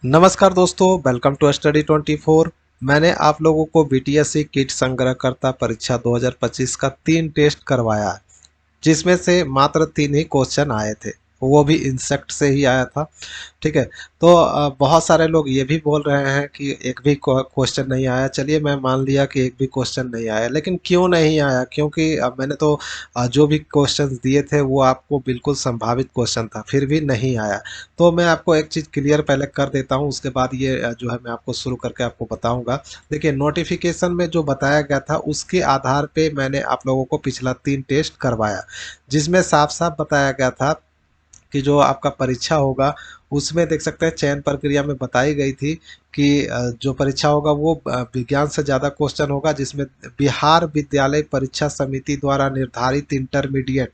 नमस्कार दोस्तों, welcome to study 24। मैंने आप लोगों को बीटीएससी किट संग्रहकर्ता परीक्षा 2025 का 3 टेस्ट करवाया है, जिसमें से मात्र 3 ही क्वेश्चन आए थे, वो भी इंसेक्ट से ही आया था। ठीक है। तो बहुत सारे लोग ये भी बोल रहे हैं कि एक भी क्वेश्चन नहीं आया। चलिए, मैं मान लिया कि एक भी क्वेश्चन नहीं आया, लेकिन क्यों नहीं आया? क्योंकि मैंने तो जो भी क्वेश्चन दिए थे वो आपको बिल्कुल संभावित क्वेश्चन था, फिर भी नहीं आया। तो मैं आपको एक चीज़ क्लियर पहले कर देता हूँ, उसके बाद ये जो है मैं आपको शुरू करके आपको बताऊंगा। देखिए, नोटिफिकेशन में जो बताया गया था उसके आधार पे मैंने आप लोगों को पिछला 3 टेस्ट करवाया, जिसमें साफ साफ बताया गया था कि जो आपका परीक्षा होगा उसमें देख सकते हैं चयन प्रक्रिया में बताई गई थी कि जो परीक्षा होगा वो विज्ञान से ज़्यादा क्वेश्चन होगा, जिसमें बिहार विद्यालय परीक्षा समिति द्वारा निर्धारित इंटरमीडिएट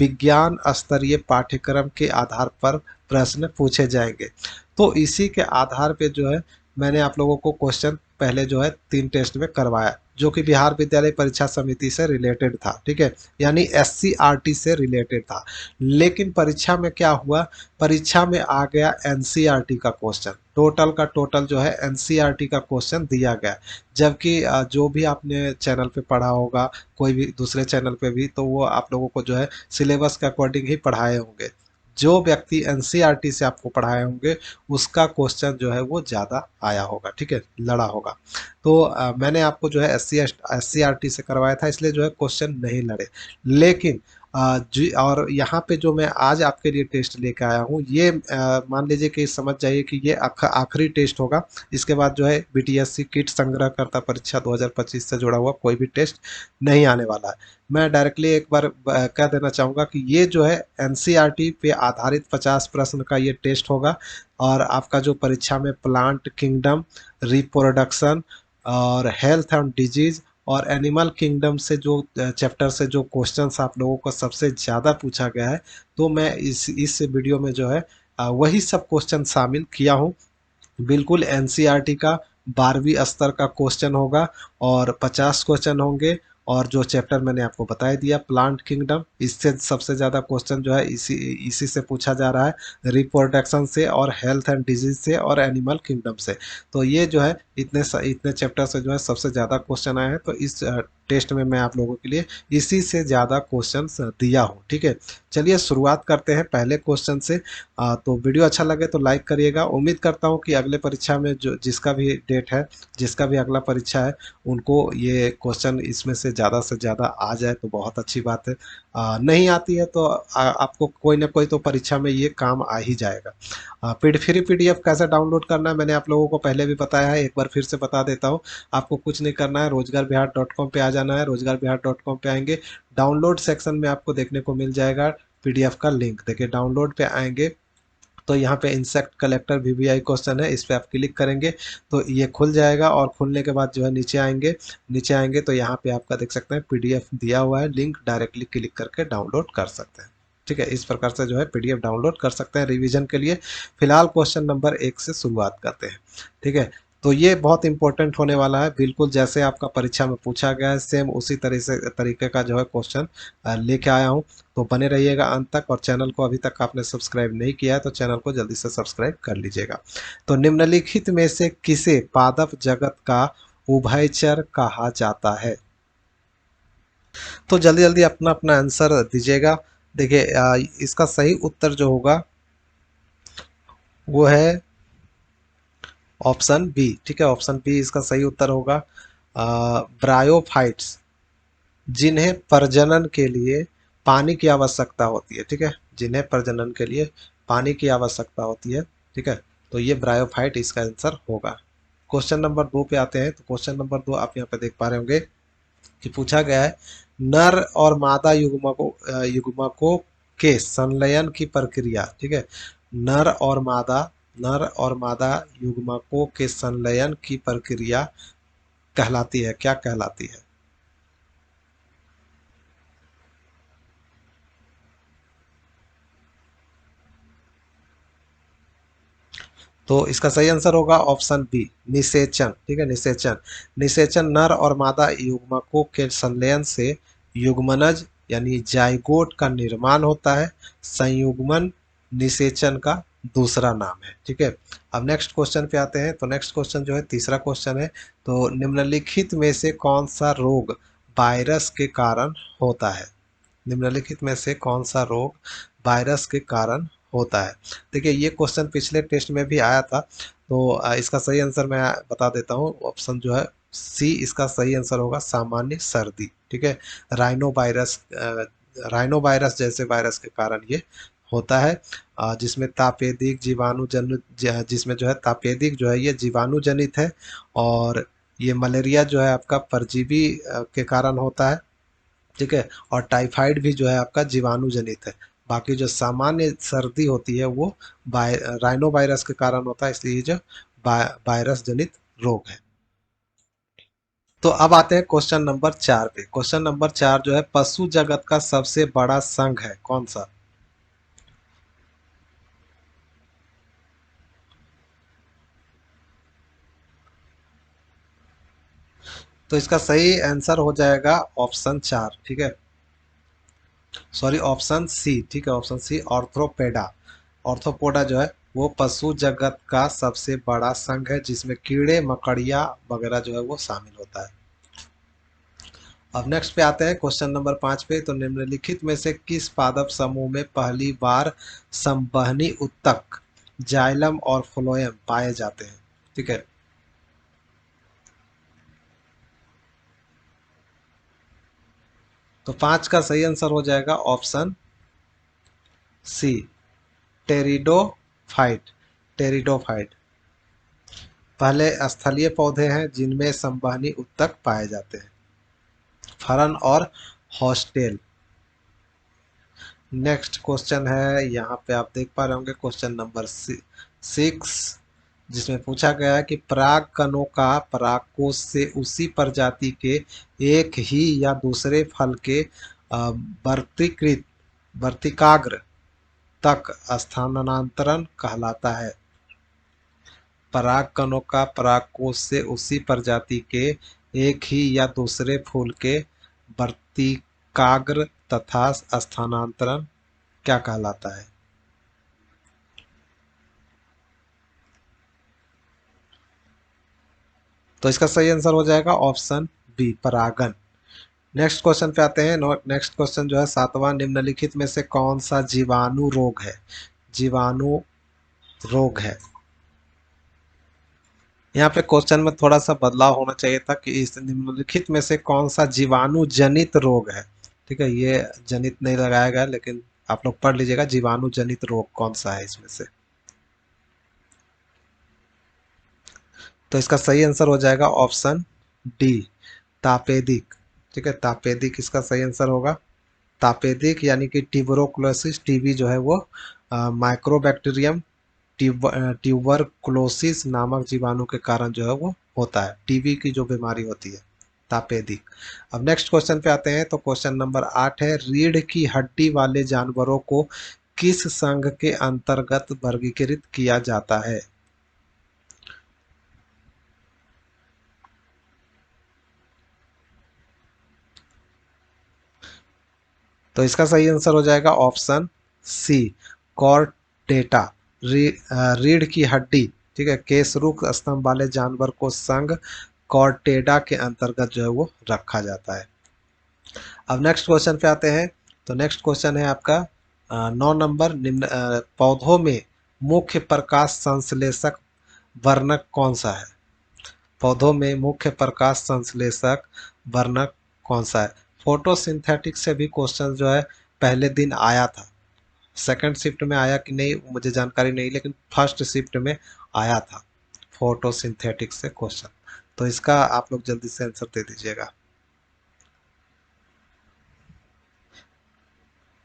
विज्ञान स्तरीय पाठ्यक्रम के आधार पर प्रश्न पूछे जाएंगे। तो इसी के आधार पे जो है मैंने आप लोगों को क्वेश्चन पहले जो है 3 टेस्ट में करवाया, जो कि बिहार विद्यालय परीक्षा समिति से रिलेटेड था। ठीक है, यानी एससीईआरटी से रिलेटेड था। लेकिन परीक्षा में क्या हुआ? परीक्षा में आ गया एनसीईआरटी का क्वेश्चन, टोटल का टोटल जो है एनसीईआरटी का क्वेश्चन दिया गया। जबकि जो भी आपने चैनल पे पढ़ा होगा, कोई भी दूसरे चैनल पे भी, तो वो आप लोगों को जो है सिलेबस के अकॉर्डिंग ही पढ़ाए होंगे। जो व्यक्ति एनसीईआरटी से आपको पढ़ाए होंगे उसका क्वेश्चन जो है वो ज़्यादा आया होगा। ठीक है, लड़ा होगा। तो मैंने आपको जो है एससीईआरटी से करवाया था, इसलिए जो है क्वेश्चन नहीं लड़े। लेकिन जी, और यहाँ पे जो मैं आज आपके लिए टेस्ट लेकर आया हूँ, ये मान लीजिए कि समझ जाइए कि ये आखिरी टेस्ट होगा। इसके बाद जो है बीटीएससी किट संग्रहकर्ता परीक्षा 2025 से जुड़ा हुआ कोई भी टेस्ट नहीं आने वाला है। मैं डायरेक्टली एक बार कह देना चाहूँगा कि ये जो है एनसीईआरटी पे आधारित 50 प्रश्न का ये टेस्ट होगा। और आपका जो परीक्षा में प्लांट किंगडम, रिप्रोडक्शन और हेल्थ एंड डिजीज और एनिमल किंगडम से जो चैप्टर से जो क्वेश्चंस आप लोगों को सबसे ज़्यादा पूछा गया है, तो मैं इस वीडियो में जो है वही सब क्वेश्चन शामिल किया हूँ। बिल्कुल एनसीईआरटी का 12वीं स्तर का क्वेश्चन होगा और 50 क्वेश्चन होंगे। और जो चैप्टर मैंने आपको बता दिया प्लांट किंगडम, इससे सबसे ज़्यादा क्वेश्चन जो है इसी इसी से पूछा जा रहा है, रिप्रोडक्शन से और हेल्थ एंड डिजीज से और एनिमल किंगडम से। तो ये जो है इतने चैप्टर से जो है सबसे ज़्यादा क्वेश्चन आए हैं। तो इस टेस्ट में मैं आप लोगों के लिए इसी से ज़्यादा क्वेश्चन दिया हूँ। ठीक है, चलिए शुरुआत करते हैं पहले क्वेश्चन से। तो वीडियो अच्छा लगे तो लाइक करिएगा। उम्मीद करता हूँ कि अगले परीक्षा में जो जिसका भी डेट है, जिसका भी अगला परीक्षा है, उनको ये क्वेश्चन इसमें से ज़्यादा आ जाए तो बहुत अच्छी बात है। नहीं आती है तो आपको कोई ना कोई तो परीक्षा में ये काम आ ही जाएगा। फ्री पीडीएफ कैसे डाउनलोड करना है मैंने आप लोगों को पहले भी बताया है, एक बार फिर से बता देता हूँ। आपको कुछ नहीं करना है, रोजगारबिहार.com पे आ जाना है। रोजगारबिहार.com पे आएंगे, डाउनलोड सेक्शन में आपको देखने को मिल जाएगा पीडीएफ का लिंक। देखिए, डाउनलोड पे आएंगे तो यहाँ पे इंसेक्ट कलेक्टर वीवीआई क्वेश्चन है, इस पे आप क्लिक करेंगे तो ये खुल जाएगा। और खुलने के बाद जो है नीचे आएंगे तो यहाँ पे आपका देख सकते हैं पीडीएफ दिया हुआ है, लिंक डायरेक्टली क्लिक करके डाउनलोड कर सकते हैं। ठीक है, इस प्रकार से जो है पीडीएफ डाउनलोड कर सकते हैं रिवीजन के लिए। फिलहाल क्वेश्चन नंबर 1 से शुरुआत करते हैं। ठीक है, तो ये बहुत इंपॉर्टेंट होने वाला है, बिल्कुल जैसे आपका परीक्षा में पूछा गया है सेम उसी तरह से तरीके का जो है क्वेश्चन लेके आया हूँ। तो बने रहिएगा अंत तक। और चैनल को अभी तक आपने सब्सक्राइब नहीं किया है तो चैनल को जल्दी से सब्सक्राइब कर लीजिएगा। तो निम्नलिखित में से किसे पादप जगत का उभयचर कहा जाता है? तो जल्दी जल्दी अपना अपना आंसर दीजिएगा। देखिए, इसका सही उत्तर जो होगा वो है ऑप्शन बी। ठीक है, ऑप्शन बी इसका सही उत्तर होगा। ब्रायोफाइट्स, जिन्हें प्रजनन के लिए पानी की आवश्यकता होती है। ठीक है, जिन्हें प्रजनन के लिए पानी की आवश्यकता होती है। ठीक है, तो ये ब्रायोफाइट इसका आंसर होगा। क्वेश्चन नंबर 2 पे आते हैं। तो क्वेश्चन नंबर 2 आप यहाँ पे देख पा रहे होंगे कि पूछा गया है, नर और मादा युग्मकों के संलयन की प्रक्रिया। ठीक है, नर और मादा नर और मादा युग्मकों के संलयन की प्रक्रिया कहलाती है, क्या कहलाती है? तो इसका सही आंसर होगा ऑप्शन बी, निषेचन। ठीक है, निषेचन। निषेचन नर और मादा युग्मकों के संलयन से युग्मनज यानी जाइगोट का निर्माण होता है। संयुग्मन निषेचन का दूसरा नाम है। ठीक है, अब नेक्स्ट क्वेश्चन पे आते हैं। तो नेक्स्ट क्वेश्चन जो है तीसरा क्वेश्चन है, तो निम्नलिखित में से कौन सा रोग वायरस के कारण होता है? निम्नलिखित में से कौन सा रोग वायरस के कारण होता है? देखिए ये क्वेश्चन पिछले टेस्ट में भी आया था, तो इसका सही आंसर मैं बता देता हूँ। ऑप्शन जो है सी इसका सही आंसर होगा, सामान्य सर्दी। ठीक है, राइनो वायरस, राइनो वायरस जैसे वायरस के कारण ये होता है, जिसमें तापेदिक जीवाणु जनित, जिसमें जो है तापेदिक जो है ये जीवाणु जनित है, और ये मलेरिया जो है आपका परजीवी के कारण होता है। ठीक है, और टाइफाइड भी जो है आपका जीवाणु जनित है। बाकी जो सामान्य सर्दी होती है वो राइनो वायरस के कारण होता है, इसलिए ये जो वायरस जनित रोग है। तो अब आते हैं क्वेश्चन नंबर 4 पे। क्वेश्चन नंबर 4 जो है, पशु जगत का सबसे बड़ा संघ है कौन सा? तो इसका सही आंसर हो जाएगा ऑप्शन 4। ठीक है, सॉरी ऑप्शन सी। ठीक है, ऑप्शन सी ऑर्थोपेडा। ऑर्थोपोडा जो है वो पशु जगत का सबसे बड़ा संघ है, जिसमें कीड़े मकड़िया वगैरह जो है वो शामिल होता है। अब नेक्स्ट पे आते हैं क्वेश्चन नंबर 5 पे। तो निम्नलिखित में से किस पादप समूह में पहली बार संवहनी उत्तक, जाइलम और फ्लोएम पाए जाते हैं? ठीक है, तो 5 का सही आंसर हो जाएगा ऑप्शन सी, टेरिडोफाइट। टेरिडोफाइट पहले स्थलीय पौधे हैं जिनमें संवहनी उत्तक पाए जाते हैं, फरन और हॉस्टेल। नेक्स्ट क्वेश्चन है, यहाँ पे आप देख पा रहे होंगे क्वेश्चन नंबर 6, जिसमें पूछा गया है कि पराग कणों का परागकोश से उसी प्रजाति के एक ही या दूसरे फल के वर्तिकृत वर्तिकाग्र तक स्थानांतरण कहलाता है। पराग कणों का परागकोश से उसी प्रजाति के एक ही या दूसरे फूल के वर्तिकाग्र तथा स्थानांतरण क्या कहलाता है? तो इसका सही आंसर हो जाएगा ऑप्शन बी, परागन। नेक्स्ट क्वेश्चन पे आते हैं। नेक्स्ट क्वेश्चन जो है 7वां, निम्नलिखित में से कौन सा जीवाणु रोग है? जीवाणु रोग है। यहाँ पे क्वेश्चन में थोड़ा सा बदलाव होना चाहिए था कि इस निम्नलिखित में से कौन सा जीवाणु जनित रोग है। ठीक है, ये जनित नहीं लगाया गया, लेकिन आप लोग पढ़ लीजिएगा जीवाणु जनित रोग कौन सा है इसमें से। तो इसका सही आंसर हो जाएगा ऑप्शन डी, तापेदिक। ठीक है, तापेदिक इसका सही आंसर होगा। तापेदिक यानी कि ट्यूबरोकुलोसिस, टीबी जो है वो माइक्रोबैक्टीरियम ट्यूबरकुलोसिस नामक जीवाणु के कारण जो है वो होता है, टीबी की जो बीमारी होती है, तापेदिक। अब नेक्स्ट क्वेश्चन पे आते हैं। तो क्वेश्चन नंबर 8 है, रीढ़ की हड्डी वाले जानवरों को किस संघ के अंतर्गत वर्गीकृत किया जाता है? तो इसका सही आंसर हो जाएगा ऑप्शन सी, कॉर्डेटा। रीढ़ की हड्डी, ठीक है, केसरूक स्तंभ वाले जानवर को संघ कॉर्डेटा के अंतर्गत जो है वो रखा जाता है। अब नेक्स्ट क्वेश्चन पे आते हैं। तो नेक्स्ट क्वेश्चन है आपका 9 नंबर, निम्न पौधों में मुख्य प्रकाश संश्लेषक वर्णक कौन सा है? पौधों में मुख्य प्रकाश संश्लेषक वर्णक कौन सा है? फोटोसिंथेटिक से भी क्वेश्चन जो है पहले दिन आया था। सेकंड शिफ्ट में आया कि नहीं मुझे जानकारी नहीं, लेकिन फर्स्ट शिफ्ट में आया था फोटोसिंथेटिक से क्वेश्चन। तो इसका आप लोग जल्दी से आंसर दे दीजिएगा।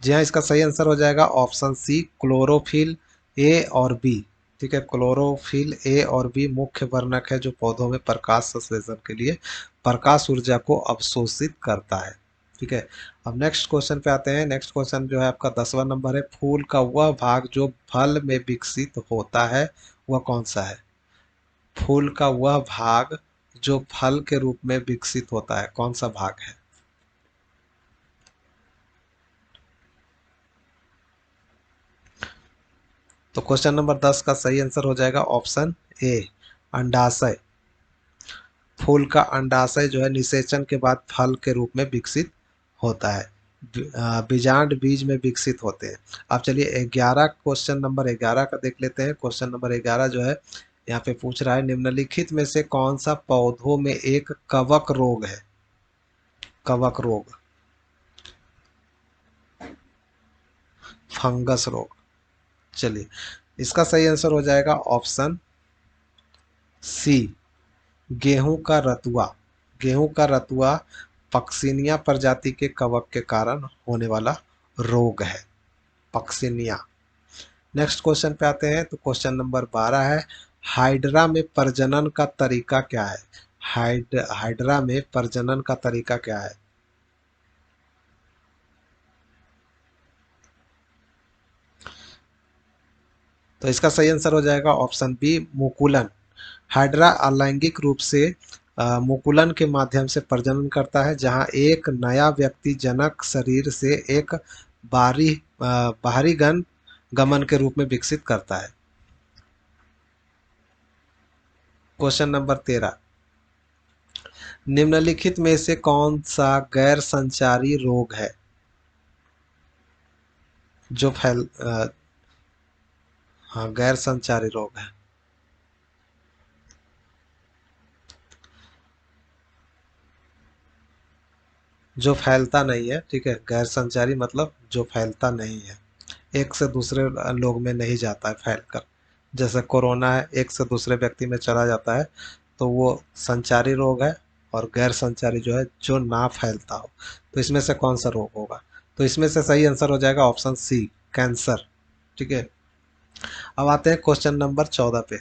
जी हाँ, इसका सही आंसर हो जाएगा ऑप्शन सी, क्लोरोफिल ए और बी। ठीक है, क्लोरोफिल ए और बी मुख्य वर्णक है जो पौधों में प्रकाश संश्लेषण के लिए प्रकाश ऊर्जा को अवशोषित करता है। ठीक है, अब नेक्स्ट क्वेश्चन पे आते हैं। नेक्स्ट क्वेश्चन जो है आपका 10वां नंबर है, फूल का वह भाग जो फल में विकसित होता है वह कौन सा है? फूल का वह भाग जो फल के रूप में विकसित होता है, कौन सा भाग है? तो क्वेश्चन नंबर 10 का सही आंसर हो जाएगा ऑप्शन ए, अंडाशय। फूल का अंडाशय जो है निषेचन के बाद फल के रूप में विकसित होता है। बीजांड बीज में विकसित होते हैं। अब चलिए 11, क्वेश्चन नंबर 11 का देख लेते हैं। क्वेश्चन नंबर 11 जो है यहाँ पे पूछ रहा है, निम्नलिखित में से कौन सा पौधों में एक कवक रोग है? कवक रोग, फंगस रोग। चलिए इसका सही आंसर हो जाएगा ऑप्शन सी, गेहूं का रतुआ। गेहूं का रतुआ पक्सिनिया प्रजाति के कवक के कारण होने वाला रोग है, पक्सिनिया। नेक्स्ट क्वेश्चन पे आते हैं। तो क्वेश्चन नंबर 12 है, हाइड्रा में प्रजनन का तरीका क्या है? हाइड्रा में प्रजनन का तरीका क्या है? तो इसका सही आंसर हो जाएगा ऑप्शन बी, मुकुलन। हाइड्रा अलैंगिक रूप से मुकुलन के माध्यम से प्रजनन करता है, जहां एक नया व्यक्ति जनक शरीर से एक बाहरी गमन के रूप में विकसित करता है। क्वेश्चन नंबर 13, निम्नलिखित में से कौन सा गैर संचारी रोग है जो हाँ, गैर संचारी रोग है जो फैलता नहीं है। ठीक है, गैर संचारी मतलब जो फैलता नहीं है, एक से दूसरे लोग में नहीं जाता है फैलकर। जैसे कोरोना है, एक से दूसरे व्यक्ति में चला जाता है, तो वो संचारी रोग है। और गैर संचारी जो है जो ना फैलता हो। तो इसमें से कौन सा रोग होगा? तो इसमें से सही आंसर हो जाएगा ऑप्शन सी, कैंसर। ठीक है, अब आते हैं क्वेश्चन नंबर 14 पे।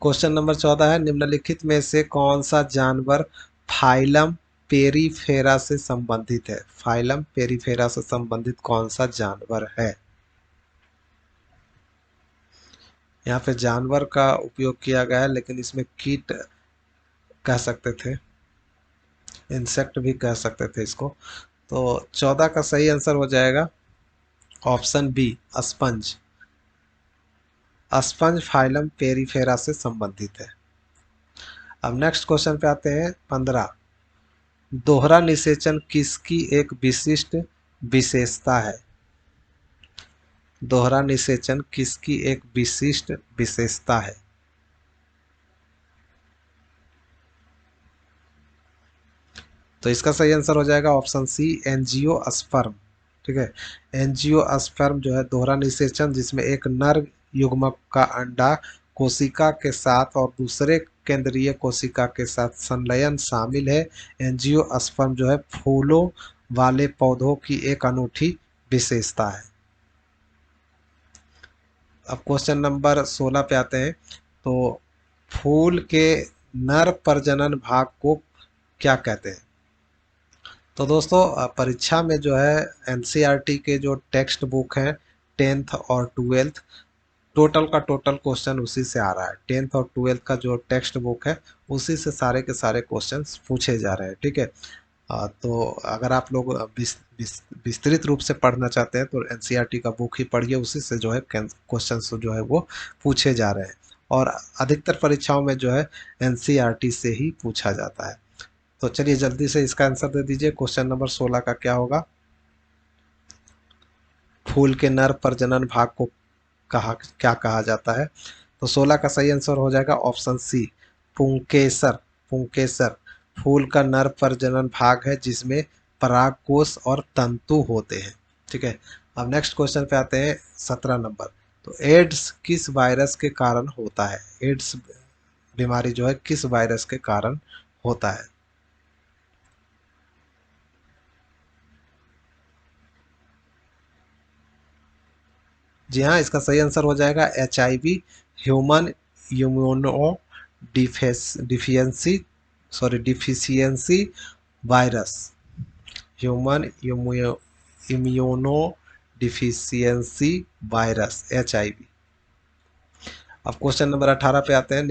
क्वेश्चन नंबर 14 है, निम्नलिखित में से कौन सा जानवर फाइलम पेरीफेरा से संबंधित है? फाइलम पेरीफेरा से संबंधित कौन सा जानवर है? यहाँ पे जानवर का उपयोग किया गया है, लेकिन इसमें कीट कह सकते थे, इंसेक्ट भी कह सकते थे इसको। तो 14 का सही आंसर हो जाएगा option B, sponge. Sponge phylum Porifera से संबंधित है। अब नेक्स्ट क्वेश्चन पे आते हैं 15, दोहरा निषेचन किसकी एक विशिष्ट विशेषता है? दोहरा निषेचन किसकी एक विशिष्ट विशेषता है? तो इसका सही आंसर हो जाएगा ऑप्शन सी, एंजियोस्पर्म। ठीक है, एंजियोस्पर्म जो है दोहरा निषेचन, जिसमें एक नर युग्मक का अंडा कोशिका के साथ और दूसरे केंद्रीय कोशिका के साथ संलयन शामिल है। एंजियोस्पर्म जो है फूलों वाले पौधों की एक अनूठी विशेषता है। अब क्वेश्चन नंबर 16 पे आते हैं। तो फूल के नर प्रजनन भाग को क्या कहते हैं? तो दोस्तों परीक्षा में जो है एनसीईआरटी के जो टेक्स्ट बुक हैं 10th और 12th, टोटल का टोटल क्वेश्चन उसी से आ रहा है। 10th और 12th का जो टेक्स्ट बुक है उसी से सारे के सारे क्वेश्चंस पूछे जा रहे हैं। ठीक है, तो अगर आप लोग विस्तृत रूप से पढ़ना चाहते हैं तो एनसीईआरटी का बुक ही पढ़िए, उसी से जो है क्वेश्चंस जो है वो पूछे जा रहे हैं। और अधिकतर परीक्षाओं में जो है एनसीईआरटी से ही पूछा जाता है। तो चलिए जल्दी से इसका आंसर दे दीजिए, क्वेश्चन नंबर 16 का क्या होगा? फूल के नर प्रजनन भाग को क्या कहा जाता है? तो 16 का सही आंसर हो जाएगा ऑप्शन सी, पुंकेसर। पुंकेसर फूल का नर प्रजनन भाग है, जिसमें परागकोश और तंतु होते हैं। ठीक है, अब नेक्स्ट क्वेश्चन पे आते हैं 17 नंबर। तो एड्स किस वायरस के कारण होता है? एड्स बीमारी जो है किस वायरस के कारण होता है? जी हाँ, इसका सही आंसर हो जाएगा HIV, human immuno deficiency, deficiency virus. Human immuno deficiency virus, HIV। अब क्वेश्चन नंबर 18 पे आते हैं।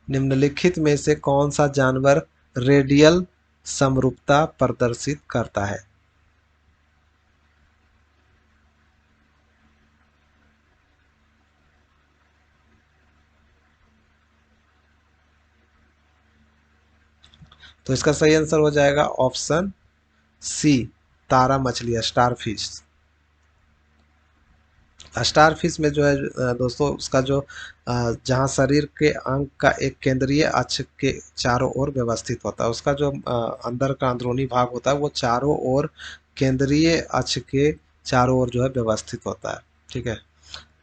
निम्नलिखित में से कौन सा जानवर रेडियल समरूपता प्रदर्शित करता है? तो इसका सही आंसर हो जाएगा ऑप्शन सी, तारा मछलियाँ, स्टार फिश। स्टार फिश में जो है दोस्तों, उसका जो जहाँ शरीर के अंग का एक केंद्रीय अक्ष के चारों ओर व्यवस्थित होता है, उसका जो अंदर का अंदरूनी भाग होता है वो चारों ओर केंद्रीय अक्ष के चारों ओर जो है व्यवस्थित होता है। ठीक है,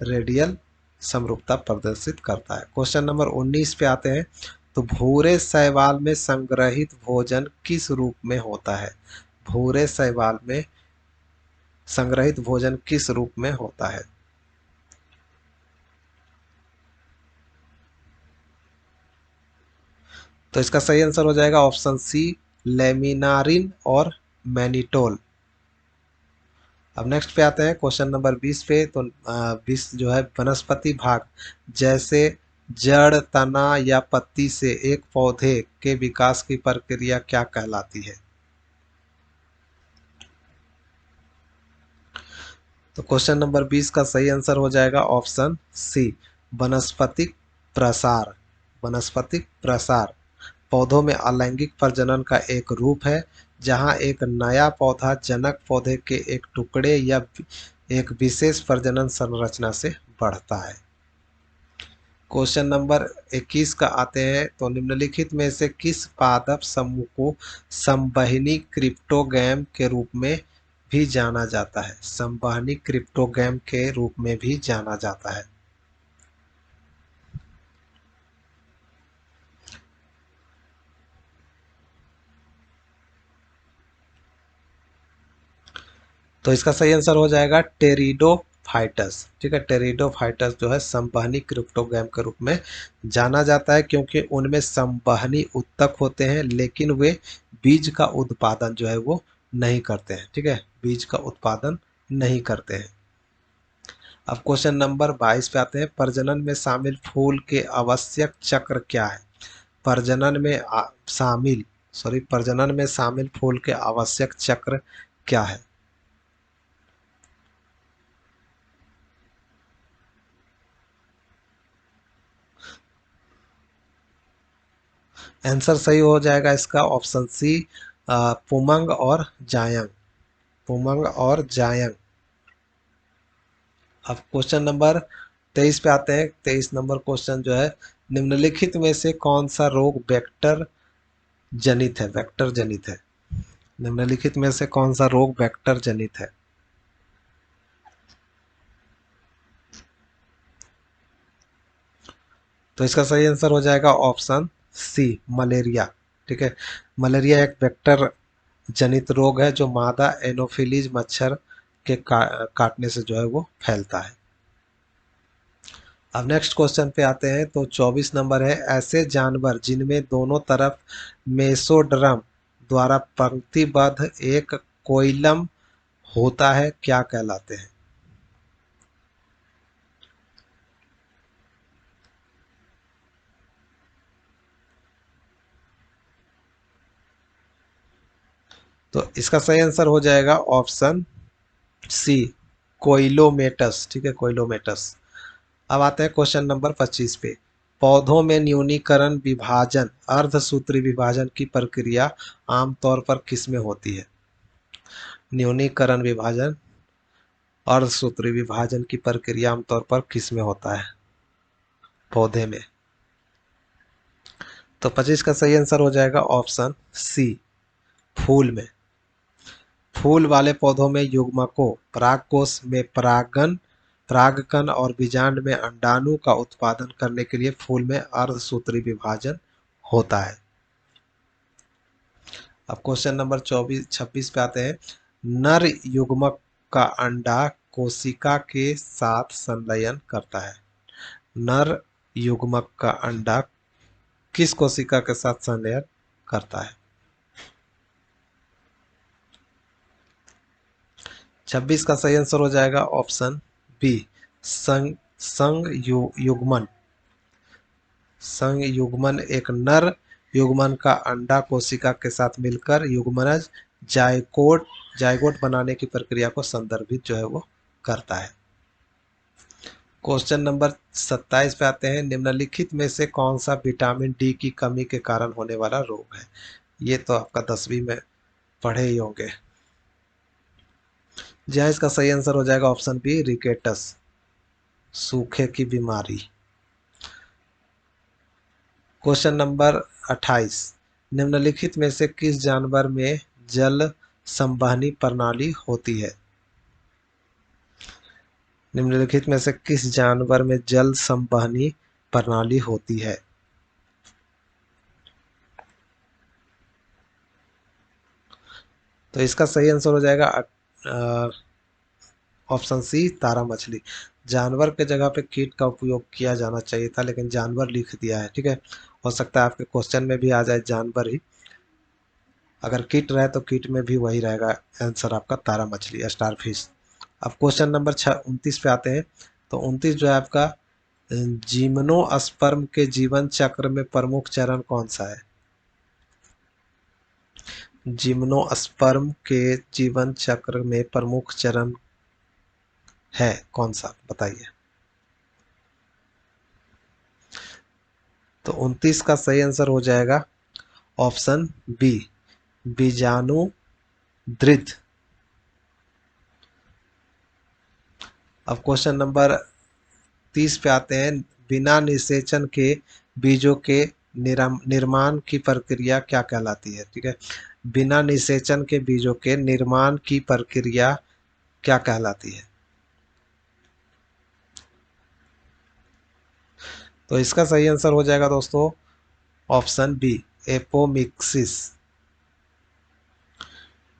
रेडियल समरूपता प्रदर्शित करता है। क्वेश्चन नंबर 19 पे आते हैं। तो भूरे शैवाल में संग्रहित भोजन किस रूप में होता है? भूरे शैवाल में संग्रहित भोजन किस रूप में होता है? तो इसका सही आंसर हो जाएगा ऑप्शन सी, लेमिनारिन और मैनिटोल। अब नेक्स्ट पे आते हैं क्वेश्चन नंबर 20 पे। तो 20 जो है, वनस्पति भाग जैसे जड़, तना या पत्ती से एक पौधे के विकास की प्रक्रिया क्या कहलाती है? तो क्वेश्चन नंबर 20 का सही आंसर हो जाएगा ऑप्शन सी, वनस्पतिक प्रसार। वनस्पतिक प्रसार पौधों में अलैंगिक प्रजनन का एक रूप है, जहां एक नया पौधा जनक पौधे के एक टुकड़े या एक विशेष प्रजनन संरचना से बढ़ता है। क्वेश्चन नंबर 21 का आते हैं। तो निम्नलिखित में से किस पादप समूह को संवहनी क्रिप्टोगैम के रूप में भी जाना जाता है? संवहनी क्रिप्टोगैम के रूप में भी जाना जाता है। तो इसका सही आंसर हो जाएगा टेरिडोफाइटस। ठीक है, टेरिडोफाइटस जो है संवहनी क्रिप्टोगैम के रूप में जाना जाता है, क्योंकि उनमें संवहनी उत्तक होते हैं, लेकिन वे बीज का उत्पादन जो है वो नहीं करते हैं। ठीक है, बीज का उत्पादन नहीं करते हैं। अब क्वेश्चन नंबर 22 पे आते हैं। प्रजनन में शामिल फूल के आवश्यक चक्र क्या है? प्रजनन में शामिल प्रजनन में शामिल फूल के आवश्यक चक्र क्या है? आंसर सही हो जाएगा इसका ऑप्शन सी, पुमंग और जायंग। पुमंग और जायंग। अब क्वेश्चन नंबर 23 पे आते हैं। 23 नंबर क्वेश्चन जो है, निम्नलिखित में से कौन सा रोग वेक्टर जनित है? वेक्टर जनित है। निम्नलिखित में से कौन सा रोग वेक्टर जनित है? तो इसका सही आंसर हो जाएगा ऑप्शन सी, मलेरिया। ठीक है, मलेरिया एक वेक्टर जनित रोग है जो मादा एनोफिलीज मच्छर के काटने से जो है वो फैलता है। अब नेक्स्ट क्वेश्चन पे आते हैं। तो 24 नंबर है, ऐसे जानवर जिनमें दोनों तरफ मेसोडर्म द्वारा पंक्तिबद्ध एक कोइलम होता है क्या कहलाते हैं? तो इसका सही आंसर हो जाएगा ऑप्शन सी, कोइलोमेटस। ठीक है, कोइलोमेटस। अब आते हैं क्वेश्चन नंबर 25 पे। पौधों में न्यूनीकरण विभाजन, अर्धसूत्री विभाजन की प्रक्रिया आमतौर पर किसमें होती है? न्यूनीकरण विभाजन, अर्धसूत्री विभाजन की प्रक्रिया आमतौर पर किसमें होता है पौधे में? तो 25 का सही आंसर हो जाएगा ऑप्शन सी, फूल में। फूल वाले पौधों में युग्मकों, परागकोश में परागन, परागकण और बीजांड में अंडाणु का उत्पादन करने के लिए फूल में अर्धसूत्री विभाजन होता है। अब क्वेश्चन नंबर 26 पे आते हैं। नर युग्मक का अंडा कोशिका के साथ संलयन करता है। नर युग्मक का अंडा किस कोशिका के साथ संलयन करता है? 26 का सही आंसर हो जाएगा ऑप्शन बी, युग्मन। संग युग्मन एक नर युग्मन का अंडा कोशिका के साथ मिलकर युग्मनज जायकोट जायगोट बनाने की प्रक्रिया को संदर्भित जो है वो करता है। क्वेश्चन नंबर 27 पे आते हैं। निम्नलिखित में से कौन सा विटामिन डी की कमी के कारण होने वाला रोग है? ये तो आपका 10वीं में पढ़े ही होंगे। जहाँ इसका सही आंसर हो जाएगा ऑप्शन बी, रिकेटस, सूखे की बीमारी। क्वेश्चन नंबर 28, निम्नलिखित में से किस जानवर में जल संवहनी प्रणाली होती है? निम्नलिखित में से किस जानवर में जल संवहनी प्रणाली होती है? तो इसका सही आंसर हो जाएगा ऑप्शन सी, तारा मछली। जानवर के जगह पे कीट का उपयोग किया जाना चाहिए था, लेकिन जानवर लिख दिया है। ठीक है, हो सकता है आपके क्वेश्चन में भी आ जाए जानवर ही। अगर कीट रहे तो कीट में भी वही रहेगा आंसर आपका, तारा मछली, स्टार फिश। अब क्वेश्चन नंबर 29 पे आते हैं। तो 29 जो है आपका, जिम्नोस्पर्म के जीवन चक्र में प्रमुख चरण कौन सा है? जिम्नोस्पर्म के जीवन चक्र में प्रमुख चरण है कौन सा, बताइए। तो 29 का सही आंसर हो जाएगा ऑप्शन बी, बीजाणु दृढ़। अब क्वेश्चन नंबर 30 पे आते हैं। बिना निषेचन के बीजों के निर्माण की प्रक्रिया क्या कहलाती है? ठीक है, बिना निषेचन के बीजों के निर्माण की प्रक्रिया क्या कहलाती है? तो इसका सही आंसर हो जाएगा दोस्तों ऑप्शन बी, एपोमिक्सिस।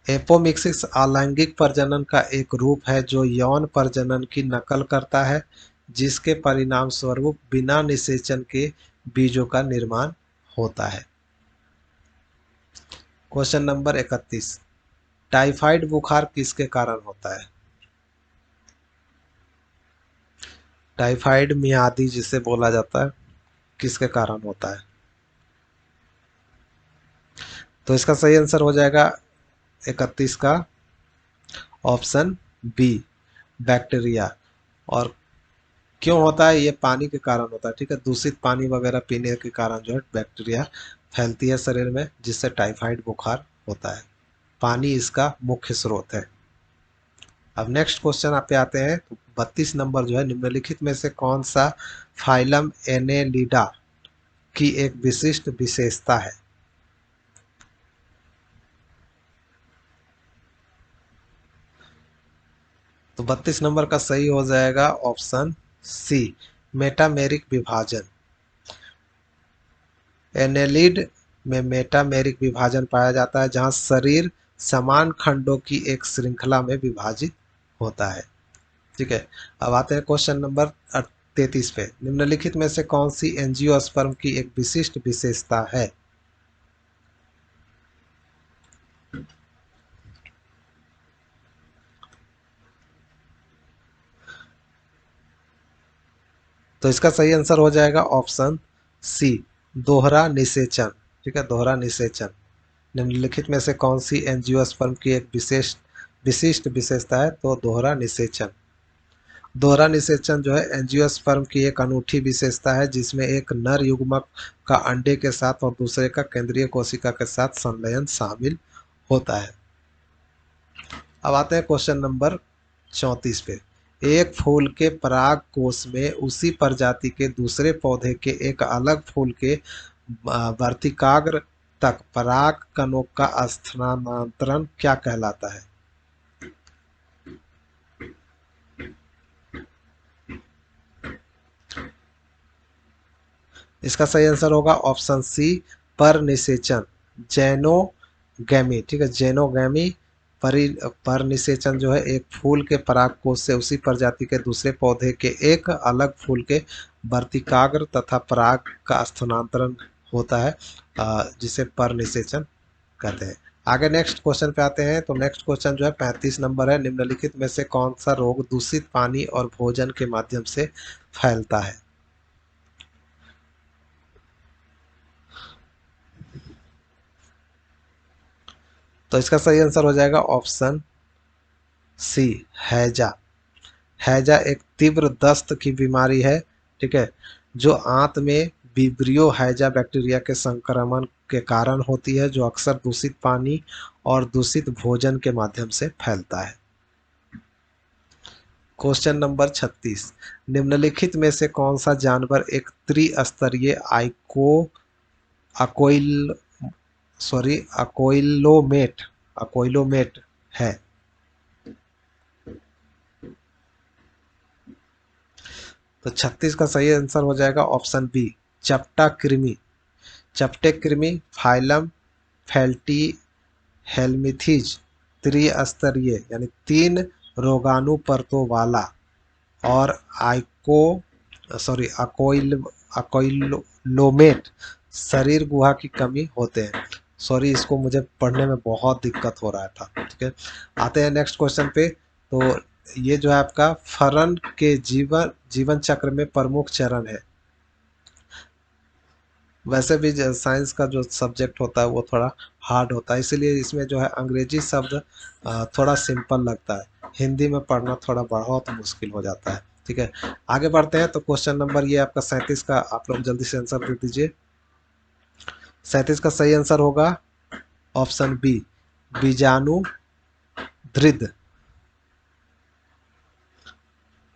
एपोमिक्सिस अलैंगिक प्रजनन का एक रूप है जो यौन प्रजनन की नकल करता है, जिसके परिणाम स्वरूप बिना निषेचन के बीजों का निर्माण होता है। क्वेश्चन नंबर 31, टाइफाइड बुखार किसके कारण होता है? टाइफाइड मियादी जिसे बोला जाता है, किसके कारण होता है? तो इसका सही आंसर हो जाएगा 31 का ऑप्शन बी, बैक्टीरिया। और क्यों होता है? ये पानी के कारण होता है। ठीक है, दूषित पानी वगैरह पीने के कारण जो है बैक्टीरिया फैलती है शरीर में, जिससे टाइफाइड बुखार होता है। पानी इसका मुख्य स्रोत है। अब नेक्स्ट क्वेश्चन आप पे आते हैं। तो 32 नंबर जो है, निम्नलिखित में से कौन सा फाइलम एनेलिडा की एक विशिष्ट विशेषता है? तो 32 नंबर का सही हो जाएगा ऑप्शन सी, मेटामेरिक विभाजन। एनेलिड में मेटामेरिक विभाजन पाया जाता है, जहां शरीर समान खंडों की एक श्रृंखला में विभाजित होता है। ठीक है, अब आते हैं क्वेश्चन नंबर 33 पे। निम्नलिखित में से कौन सी एंजियोस्पर्म की एक विशिष्ट विशेषता है? तो इसका सही आंसर हो जाएगा ऑप्शन सी, दोहरा निषेचन। ठीक है, दोहरा निषेचन। निम्नलिखित में से कौन सी एंजियोस्पर्म की एक विशिष्ट विशेषता है? तो दोहरा निषेचन। दोहरा निषेचन जो है एंजियोस्पर्म की एक अनूठी विशेषता है, जिसमें एक नर युग्मक का अंडे के साथ और दूसरे का केंद्रीय कोशिका के साथ संलयन शामिल होता है। अब आते हैं क्वेश्चन नंबर 34 पे। एक फूल के पराग कोश में उसी प्रजाति के दूसरे पौधे के एक अलग फूल के वर्तिकाग्र तक पराग कणों का स्थानांतरण क्या कहलाता है? इसका सही आंसर होगा ऑप्शन सी, पर निषेचन, जेनोगैमी। ठीक है, जेनोगैमी पर निषेचन जो है एक फूल के परागकोश से उसी प्रजाति के दूसरे पौधे के एक अलग फूल के वर्तिकाग्र तथा पराग का स्थानांतरण होता है, जिसे पर निषेचन कहते हैं। आगे नेक्स्ट क्वेश्चन पे आते हैं। तो नेक्स्ट क्वेश्चन जो है 35 नंबर है। निम्नलिखित में से कौन सा रोग दूषित पानी और भोजन के माध्यम से फैलता है? तो इसका सही आंसर हो जाएगा ऑप्शन सी, हैजा। हैजा एक तीव्र दस्त की बीमारी है। ठीक है, जो आंत में विब्रियो हैजा बैक्टीरिया के संक्रमण के कारण होती है, जो अक्सर दूषित पानी और दूषित भोजन के माध्यम से फैलता है। क्वेश्चन नंबर 36, निम्नलिखित में से कौन सा जानवर एक त्रिस्तरीय अकोइल अकोइलोमेट है? तो 36 का सही आंसर हो जाएगा ऑप्शन बी, चपटा कृमि। चपटे कृमि फाइलम फैल्टी हेलमिथीज त्रिस्तरीय यानी 3 रोगाणु परतों वाला और अकोइलोमेट शरीर गुहा की कमी होते हैं। सॉरी, इसको मुझे पढ़ने में बहुत दिक्कत हो रहा था। ठीक है, आते हैं नेक्स्ट क्वेश्चन पे। तो ये जो है आपका फरन के जीवन चक्र में प्रमुख चरण है। वैसे भी साइंस का जो सब्जेक्ट होता है वो थोड़ा हार्ड होता है, इसीलिए इसमें जो है अंग्रेजी शब्द थोड़ा सिंपल लगता है, हिंदी में पढ़ना थोड़ा बहुत मुश्किल हो जाता है। ठीक है, आगे बढ़ते हैं। तो क्वेश्चन नंबर ये आपका 37 का आप लोग जल्दी से आंसर दे दीजिए। 37 का सही आंसर होगा ऑप्शन बी, बीजाणु धृद।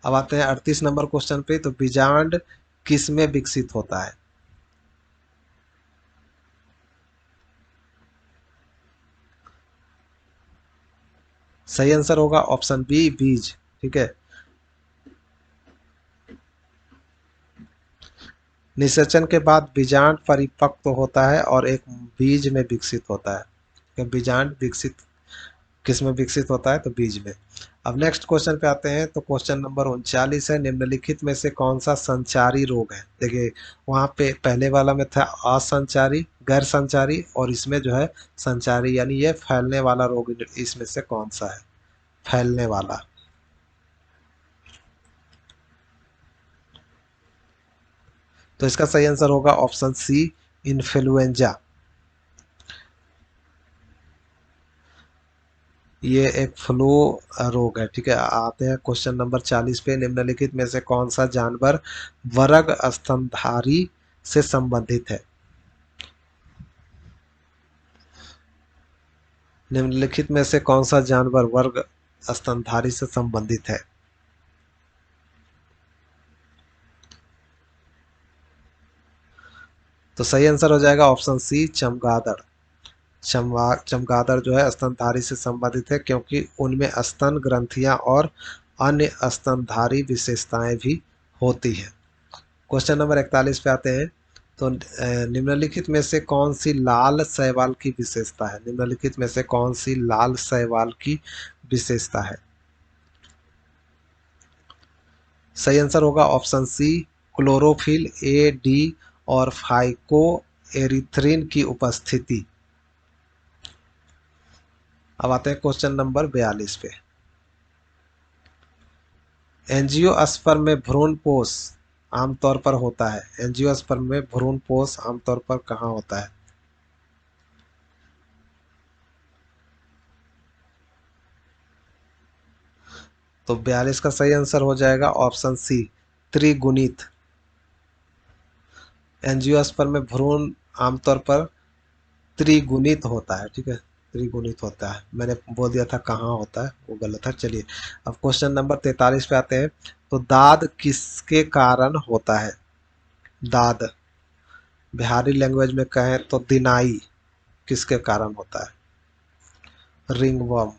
अब आते हैं 38 नंबर क्वेश्चन पे। तो बीजांड किस में विकसित होता है? सही आंसर होगा ऑप्शन बी, बीज। ठीक है, निषेचन के बाद बीजांड परिपक्व होता है और एक बीज में विकसित होता है। बीजांड विकसित किस में विकसित होता है? तो बीज में। अब नेक्स्ट क्वेश्चन पे आते हैं। तो क्वेश्चन नंबर 39 है, निम्नलिखित में से कौन सा संचारी रोग है? देखिए, वहां पे पहले वाला में था असंचारी, गैर संचारी, और इसमें जो है संचारी, यानी ये फैलने वाला रोग। इसमें से कौन सा है फैलने वाला? तो इसका सही आंसर होगा ऑप्शन सी, इन्फ्लुएंजा। ये एक फ्लू रोग है। ठीक है, आते हैं क्वेश्चन नंबर 40 पे। निम्नलिखित में से कौन सा जानवर वर्ग स्तनधारी से संबंधित है? निम्नलिखित में से कौन सा जानवर वर्ग स्तनधारी से संबंधित है? तो सही आंसर हो जाएगा ऑप्शन सी, चमगादड़। चमगादड़ जो है स्तनधारी से संबंधित है, क्योंकि उनमें स्तन ग्रंथियां और अन्य स्तनधारी विशेषताएं भी होती हैं। क्वेश्चन नंबर 41 पे आते हैं। तो निम्नलिखित में से कौन सी लाल शैवाल की विशेषता है? निम्नलिखित में से कौन सी लाल शैवाल की विशेषता है? सही आंसर होगा option C, chlorophyll A, D और फाइको एरिथ्रिन की उपस्थिति। अब आते हैं क्वेश्चन नंबर 42 पे। एंजियोस्पर्म में भ्रूणपोष आमतौर पर होता है। एंजियोस्पर्म में भ्रूणपोष आमतौर पर कहाँ होता है? तो 42 का सही आंसर हो जाएगा ऑप्शन सी, त्रिगुणित। एंजियोस्पर्म में भ्रूण आमतौर पर त्रिगुणित होता है। ठीक है, त्रिगुणित होता है। मैंने बोल दिया था कहाँ होता है, वो गलत है। चलिए, अब क्वेश्चन नंबर 43 पे आते हैं। तो दाद किसके कारण होता है? दाद बिहारी लैंग्वेज में कहें तो दिनाई किसके कारण होता है? रिंगवर्म।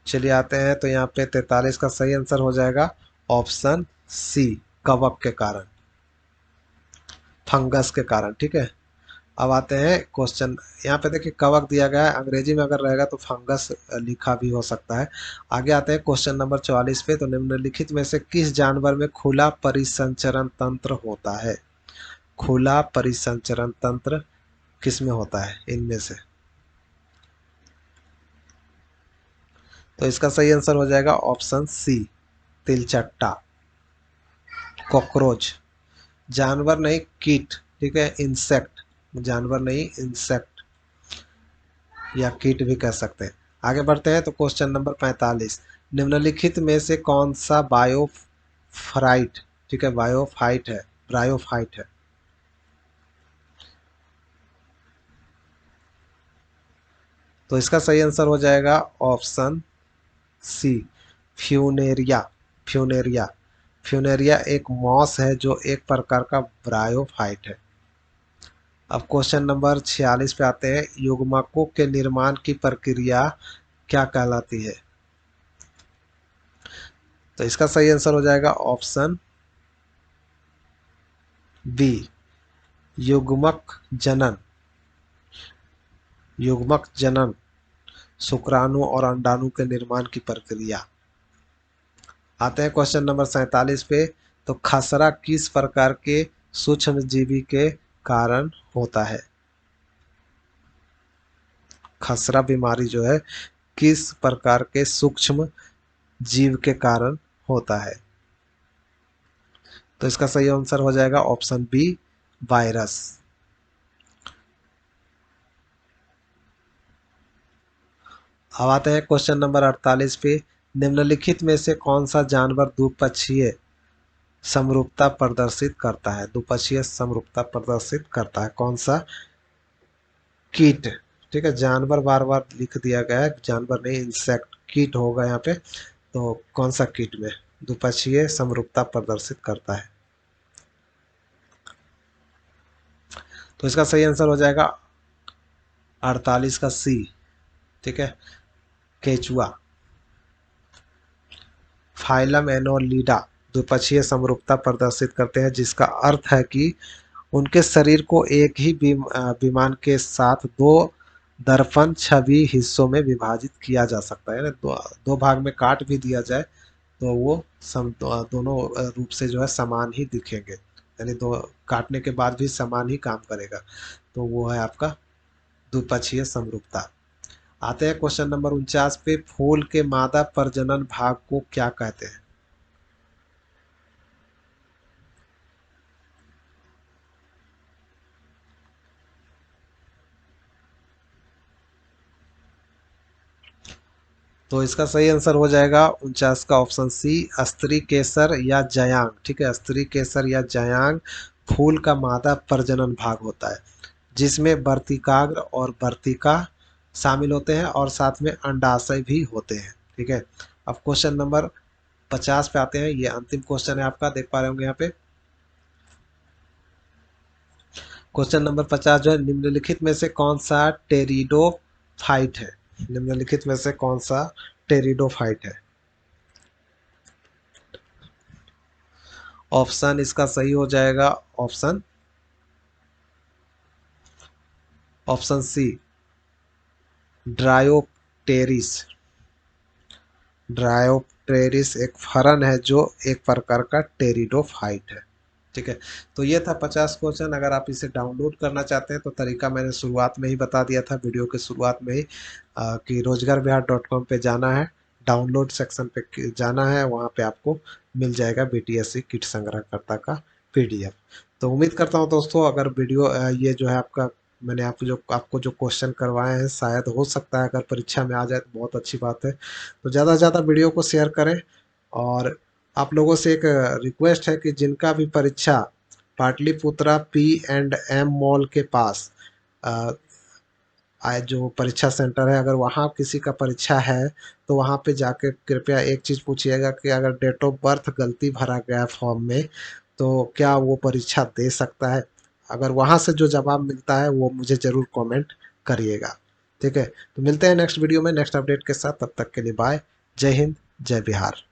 चलिए आते हैं। तो यहाँ पे 43 का सही आंसर हो जाएगा ऑप्शन सी, कवक के कारण, फंगस के कारण। ठीक है, अब आते हैं क्वेश्चन। यहाँ पे देखिए कवक दिया गया है, अंग्रेजी में अगर रहेगा तो फंगस लिखा भी हो सकता है। आगे आते हैं क्वेश्चन नंबर 44 पे। तो निम्नलिखित में से किस जानवर में खुला परिसंचरण तंत्र होता है? खुला परिसंचरण तंत्र किस में होता है इनमें से? तो इसका सही आंसर हो जाएगा ऑप्शन सी, तिलचट्टा, कॉकरोच। जानवर नहीं, कीट। ठीक है, इंसेक्ट, जानवर नहीं इंसेक्ट या कीट भी कह सकते हैं। आगे बढ़ते हैं। तो क्वेश्चन नंबर 45, निम्नलिखित में से कौन सा बायोफाइट, ठीक है, बायोफाइट है, ब्रायोफाइट है। तो इसका सही आंसर हो जाएगा option C, Funaria. Funaria Funaria एक मॉस है जो एक प्रकार का ब्रायोफाइट है। अब क्वेश्चन नंबर 46 पे आते हैं, युग्मकों के निर्माण की प्रक्रिया क्या कहलाती है? तो इसका सही आंसर हो जाएगा ऑप्शन बी, युग्मक जनन। युग्मक जनन शुक्राणु और अंडाणु के निर्माण की प्रक्रिया। आते हैं क्वेश्चन नंबर 47 पे, तो खसरा किस प्रकार के सूक्ष्म जीवी के कारण होता है? खसरा बीमारी जो है किस प्रकार के सूक्ष्म जीव के कारण होता है? तो इसका सही आंसर हो जाएगा ऑप्शन बी, वायरस। अब आते हैं क्वेश्चन नंबर 48 पे, निम्नलिखित में से कौन सा जानवर द्विपक्षीय समरूपता प्रदर्शित करता है? द्विपक्षीय समरूपता प्रदर्शित करता है कौन सा? कीट। ठीक है, जानवर बार बार लिख दिया गया है, जानवर नहीं, इंसेक्ट, कीट होगा यहाँ पे। तो कौन सा कीट में द्विपक्षीय समरूपता प्रदर्शित करता है? तो इसका सही आंसर हो जाएगा 48 का सी। ठीक है, केचुआ। फाइलम एनोलिडा द्विपक्षीय समरूपता प्रदर्शित करते हैं, जिसका अर्थ है कि उनके शरीर को एक ही विमान के साथ दो दर्पण छवि हिस्सों में विभाजित किया जा सकता है। दो भाग में काट भी दिया जाए तो वो दोनों रूप से जो है समान ही दिखेंगे, यानी दो काटने के बाद भी समान ही काम करेगा। तो वो है आपका द्विपक्षीय समरूपता। आते हैं क्वेश्चन नंबर 49 पे, फूल के मादा प्रजनन भाग को क्या कहते हैं? तो इसका सही आंसर हो जाएगा 49 का ऑप्शन सी, स्त्री केसर या जयांग। ठीक है, स्त्री केसर या जयांग फूल का मादा प्रजनन भाग होता है, जिसमें वर्तिकाग्र और वर्तिका शामिल होते हैं और साथ में अंडाशय भी होते हैं। ठीक है, अब क्वेश्चन नंबर 50 पे आते हैं, ये अंतिम क्वेश्चन है आपका, देख पा रहे होंगे यहाँ पे। क्वेश्चन नंबर 50 जो है, निम्नलिखित में से कौन सा टेरिडोफाइट है? निम्नलिखित में से कौन सा टेरिडोफाइट है? ऑप्शन इसका सही हो जाएगा option option C, Dryopteris. Dryopteris एक फरन है जो एक प्रकार का टेरिडोफाइट है। ठीक है, तो ये था 50 क्वेश्चन। अगर आप इसे डाउनलोड करना चाहते हैं तो तरीका मैंने शुरुआत में ही बता दिया था, वीडियो के शुरुआत में ही, कि रोजगारबिहार.com पे जाना है, डाउनलोड सेक्शन पे जाना है, वहाँ पे आपको मिल जाएगा बीटीएससी किट संग्रहकर्ता का पीडीएफ। तो उम्मीद करता हूँ दोस्तों, अगर वीडियो ये जो है आपका, मैंने आपको जो क्वेश्चन करवाए हैं, शायद हो सकता है अगर परीक्षा में आ जाए तो बहुत अच्छी बात है। तो ज़्यादा से ज़्यादा वीडियो को शेयर करें। और आप लोगों से एक रिक्वेस्ट है कि जिनका भी परीक्षा पाटलिपुत्रा P&M मॉल के पास जो परीक्षा सेंटर है, अगर वहाँ किसी का परीक्षा है तो वहाँ पे जाके कृपया एक चीज़ पूछिएगा कि अगर डेट ऑफ बर्थ गलती भरा गया फॉर्म में तो क्या वो परीक्षा दे सकता है? अगर वहाँ से जो जवाब मिलता है वो मुझे ज़रूर कमेंट करिएगा। ठीक है, तो मिलते हैं नेक्स्ट वीडियो में नेक्स्ट अपडेट के साथ, तब तक के लिए बाय। जय हिंद, जय बिहार।